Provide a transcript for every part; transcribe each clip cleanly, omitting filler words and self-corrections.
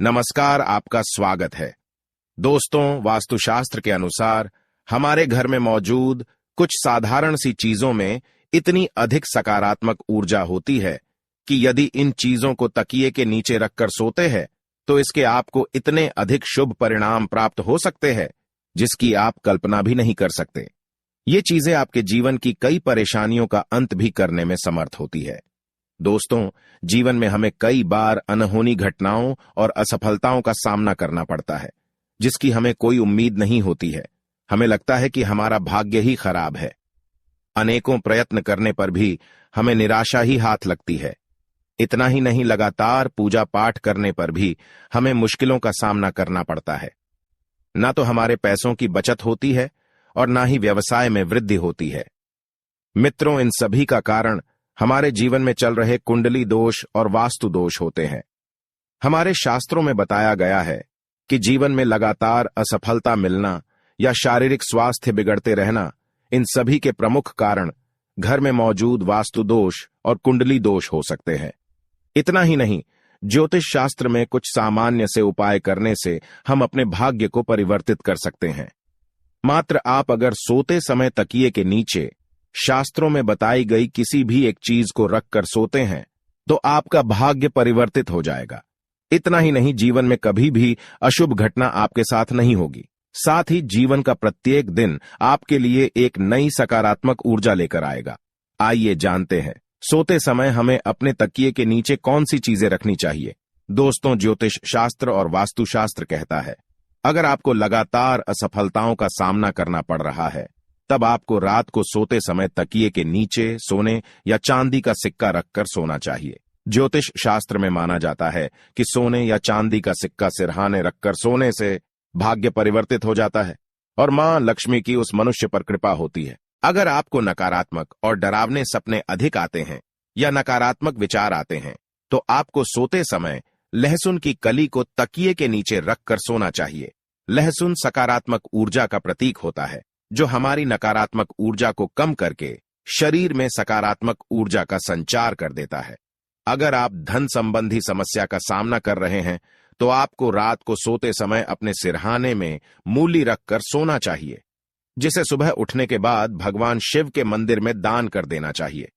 नमस्कार, आपका स्वागत है। दोस्तों, वास्तुशास्त्र के अनुसार हमारे घर में मौजूद कुछ साधारण सी चीजों में इतनी अधिक सकारात्मक ऊर्जा होती है कि यदि इन चीजों को तकिए के नीचे रखकर सोते हैं तो इसके आपको इतने अधिक शुभ परिणाम प्राप्त हो सकते हैं जिसकी आप कल्पना भी नहीं कर सकते। ये चीजें आपके जीवन की कई परेशानियों का अंत भी करने में समर्थ होती है। दोस्तों, जीवन में हमें कई बार अनहोनी घटनाओं और असफलताओं का सामना करना पड़ता है जिसकी हमें कोई उम्मीद नहीं होती है। हमें लगता है कि हमारा भाग्य ही खराब है। अनेकों प्रयत्न करने पर भी हमें निराशा ही हाथ लगती है। इतना ही नहीं, लगातार पूजा पाठ करने पर भी हमें मुश्किलों का सामना करना पड़ता है। ना तो हमारे पैसों की बचत होती है और ना ही व्यवसाय में वृद्धि होती है। मित्रों, इन सभी का कारण हमारे जीवन में चल रहे कुंडली दोष और वास्तु दोष होते हैं। हमारे शास्त्रों में बताया गया है कि जीवन में लगातार असफलता मिलना या शारीरिक स्वास्थ्य बिगड़ते रहना, इन सभी के प्रमुख कारण घर में मौजूद वास्तु दोष और कुंडली दोष हो सकते हैं। इतना ही नहीं, ज्योतिष शास्त्र में कुछ सामान्य से उपाय करने से हम अपने भाग्य को परिवर्तित कर सकते हैं। मात्र आप अगर सोते समय तकिए के नीचे शास्त्रों में बताई गई किसी भी एक चीज को रखकर सोते हैं तो आपका भाग्य परिवर्तित हो जाएगा। इतना ही नहीं, जीवन में कभी भी अशुभ घटना आपके साथ नहीं होगी। साथ ही जीवन का प्रत्येक दिन आपके लिए एक नई सकारात्मक ऊर्जा लेकर आएगा। आइए जानते हैं, सोते समय हमें अपने तकिए के नीचे कौन सी चीजें रखनी चाहिए। दोस्तों, ज्योतिष शास्त्र और वास्तुशास्त्र कहता है, अगर आपको लगातार असफलताओं का सामना करना पड़ रहा है तब आपको रात को सोते समय तकिए के नीचे सोने या चांदी का सिक्का रखकर सोना चाहिए। ज्योतिष शास्त्र में माना जाता है कि सोने या चांदी का सिक्का सिरहाने रखकर सोने से भाग्य परिवर्तित हो जाता है और मां लक्ष्मी की उस मनुष्य पर कृपा होती है। अगर आपको नकारात्मक और डरावने सपने अधिक आते हैं या नकारात्मक विचार आते हैं तो आपको सोते समय लहसुन की कली को तकिए के नीचे रखकर सोना चाहिए। लहसुन सकारात्मक ऊर्जा का प्रतीक होता है जो हमारी नकारात्मक ऊर्जा को कम करके शरीर में सकारात्मक ऊर्जा का संचार कर देता है। अगर आप धन संबंधी समस्या का सामना कर रहे हैं तो आपको रात को सोते समय अपने सिरहाने में मूली रखकर सोना चाहिए, जिसे सुबह उठने के बाद भगवान शिव के मंदिर में दान कर देना चाहिए।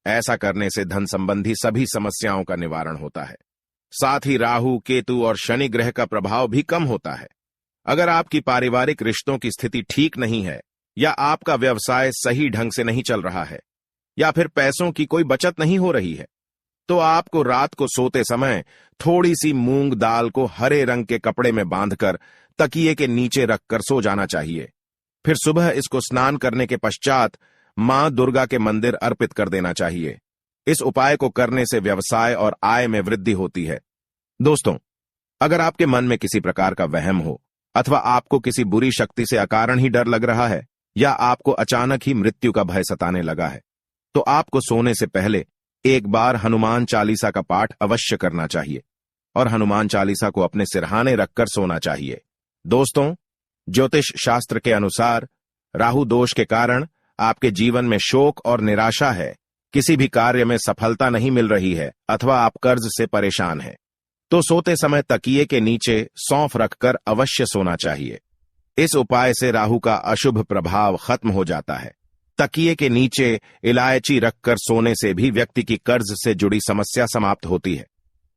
ऐसा करने से धन संबंधी सभी समस्याओं का निवारण होता है। साथ ही राहु, केतु और शनि ग्रह का प्रभाव भी कम होता है। अगर आपकी पारिवारिक रिश्तों की स्थिति ठीक नहीं है या आपका व्यवसाय सही ढंग से नहीं चल रहा है या फिर पैसों की कोई बचत नहीं हो रही है तो आपको रात को सोते समय थोड़ी सी मूंग दाल को हरे रंग के कपड़े में बांधकर तकिए के नीचे रखकर सो जाना चाहिए। फिर सुबह इसको स्नान करने के पश्चात मां दुर्गा के मंदिर अर्पित कर देना चाहिए। इस उपाय को करने से व्यवसाय और आय में वृद्धि होती है। दोस्तों, अगर आपके मन में किसी प्रकार का वहम हो अथवा आपको किसी बुरी शक्ति से अकारण ही डर लग रहा है या आपको अचानक ही मृत्यु का भय सताने लगा है तो आपको सोने से पहले एक बार हनुमान चालीसा का पाठ अवश्य करना चाहिए और हनुमान चालीसा को अपने सिरहाने रखकर सोना चाहिए। दोस्तों, ज्योतिष शास्त्र के अनुसार राहु दोष के कारण आपके जीवन में शोक और निराशा है, किसी भी कार्य में सफलता नहीं मिल रही है अथवा आप कर्ज से परेशान हैं तो सोते समय तकिए के नीचे सौंफ रखकर अवश्य सोना चाहिए। इस उपाय से राहु का अशुभ प्रभाव खत्म हो जाता है। तकिए के नीचे इलायची रखकर सोने से भी व्यक्ति की कर्ज से जुड़ी समस्या समाप्त होती है।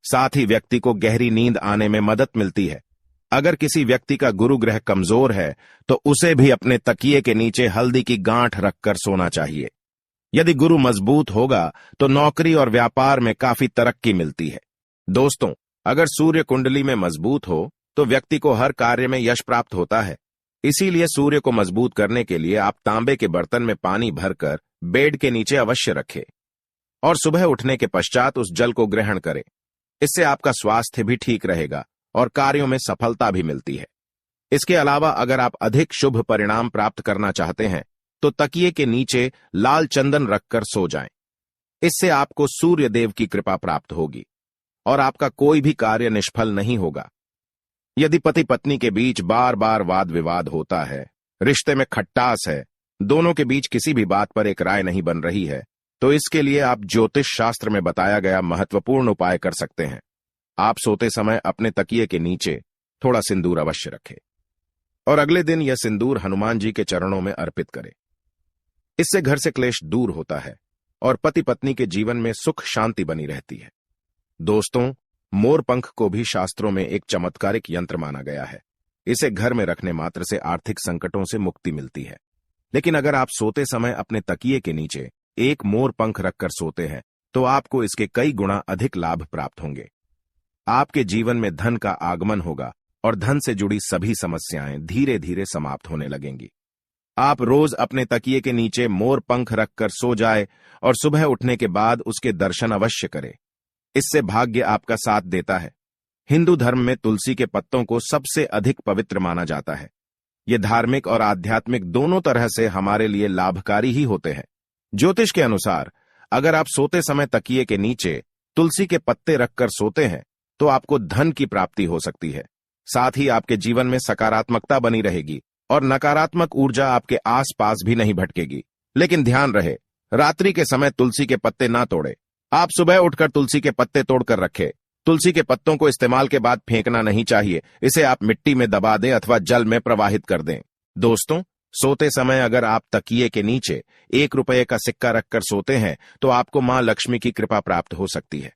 साथ ही व्यक्ति को गहरी नींद आने में मदद मिलती है। अगर किसी व्यक्ति का गुरु ग्रह कमजोर है तो उसे भी अपने तकिए के नीचे हल्दी की गांठ रखकर सोना चाहिए। यदि गुरु मजबूत होगा तो नौकरी और व्यापार में काफी तरक्की मिलती है। दोस्तों, अगर सूर्य कुंडली में मजबूत हो तो व्यक्ति को हर कार्य में यश प्राप्त होता है। इसीलिए सूर्य को मजबूत करने के लिए आप तांबे के बर्तन में पानी भरकर बेड के नीचे अवश्य रखें और सुबह उठने के पश्चात उस जल को ग्रहण करें। इससे आपका स्वास्थ्य भी ठीक रहेगा और कार्यों में सफलता भी मिलती है। इसके अलावा अगर आप अधिक शुभ परिणाम प्राप्त करना चाहते हैं तो तकिए के नीचे लाल चंदन रखकर सो जाएं। इससे आपको सूर्य देव की कृपा प्राप्त होगी और आपका कोई भी कार्य निष्फल नहीं होगा। यदि पति पत्नी के बीच बार बार वाद विवाद होता है, रिश्ते में खट्टास है, दोनों के बीच किसी भी बात पर एक राय नहीं बन रही है तो इसके लिए आप ज्योतिष शास्त्र में बताया गया महत्वपूर्ण उपाय कर सकते हैं। आप सोते समय अपने तकिए के नीचे थोड़ा सिंदूर अवश्य रखें और अगले दिन यह सिंदूर हनुमान जी के चरणों में अर्पित करें। इससे घर से क्लेश दूर होता है और पति पत्नी के जीवन में सुख शांति बनी रहती है। दोस्तों, मोर पंख को भी शास्त्रों में एक चमत्कारिक यंत्र माना गया है। इसे घर में रखने मात्र से आर्थिक संकटों से मुक्ति मिलती है। लेकिन अगर आप सोते समय अपने तकिए के नीचे एक मोर पंख रखकर सोते हैं तो आपको इसके कई गुना अधिक लाभ प्राप्त होंगे। आपके जीवन में धन का आगमन होगा और धन से जुड़ी सभी समस्याएं धीरे धीरे समाप्त होने लगेंगी। आप रोज अपने तकिए के नीचे मोर पंख रखकर सो जाए और सुबह उठने के बाद उसके दर्शन अवश्य करें। इससे भाग्य आपका साथ देता है। हिंदू धर्म में तुलसी के पत्तों को सबसे अधिक पवित्र माना जाता है। ये धार्मिक और आध्यात्मिक दोनों तरह से हमारे लिए लाभकारी ही होते हैं। ज्योतिष के अनुसार अगर आप सोते समय तकिए के नीचे तुलसी के पत्ते रखकर सोते हैं तो आपको धन की प्राप्ति हो सकती है। साथ ही आपके जीवन में सकारात्मकता बनी रहेगी और नकारात्मक ऊर्जा आपके आसपास भी नहीं भटकेगी। लेकिन ध्यान रहे, रात्रि के समय तुलसी के पत्ते ना तोड़े। आप सुबह उठकर तुलसी के पत्ते तोड़कर रखें। तुलसी के पत्तों को इस्तेमाल के बाद फेंकना नहीं चाहिए। इसे आप मिट्टी में दबा दें अथवा जल में प्रवाहित कर दें। दोस्तों, सोते समय अगर आप तकिए के नीचे ₹1 का सिक्का रखकर सोते हैं तो आपको मां लक्ष्मी की कृपा प्राप्त हो सकती है।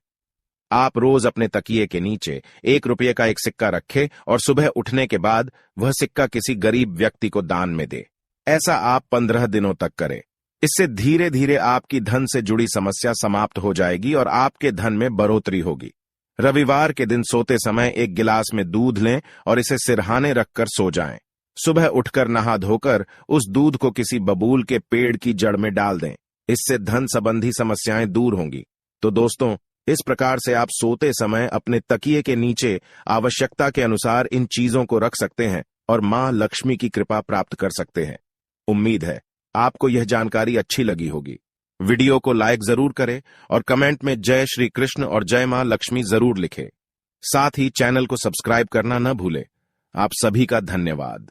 आप रोज अपने तकिए के नीचे ₹1 का एक सिक्का रखें और सुबह उठने के बाद वह सिक्का किसी गरीब व्यक्ति को दान में दे। ऐसा आप 15 दिनों तक करें। इससे धीरे धीरे आपकी धन से जुड़ी समस्या समाप्त हो जाएगी और आपके धन में बढ़ोतरी होगी। रविवार के दिन सोते समय एक गिलास में दूध लें और इसे सिरहाने रखकर सो जाएं। सुबह उठकर नहा धोकर उस दूध को किसी बबूल के पेड़ की जड़ में डाल दें। इससे धन संबंधी समस्याएं दूर होंगी। तो दोस्तों, इस प्रकार से आप सोते समय अपने तकिए के नीचे आवश्यकता के अनुसार इन चीजों को रख सकते हैं और मां लक्ष्मी की कृपा प्राप्त कर सकते हैं। उम्मीद है आपको यह जानकारी अच्छी लगी होगी। वीडियो को लाइक जरूर करें और कमेंट में जय श्री कृष्ण और जय मां लक्ष्मी जरूर लिखें। साथ ही चैनल को सब्सक्राइब करना न भूलें। आप सभी का धन्यवाद।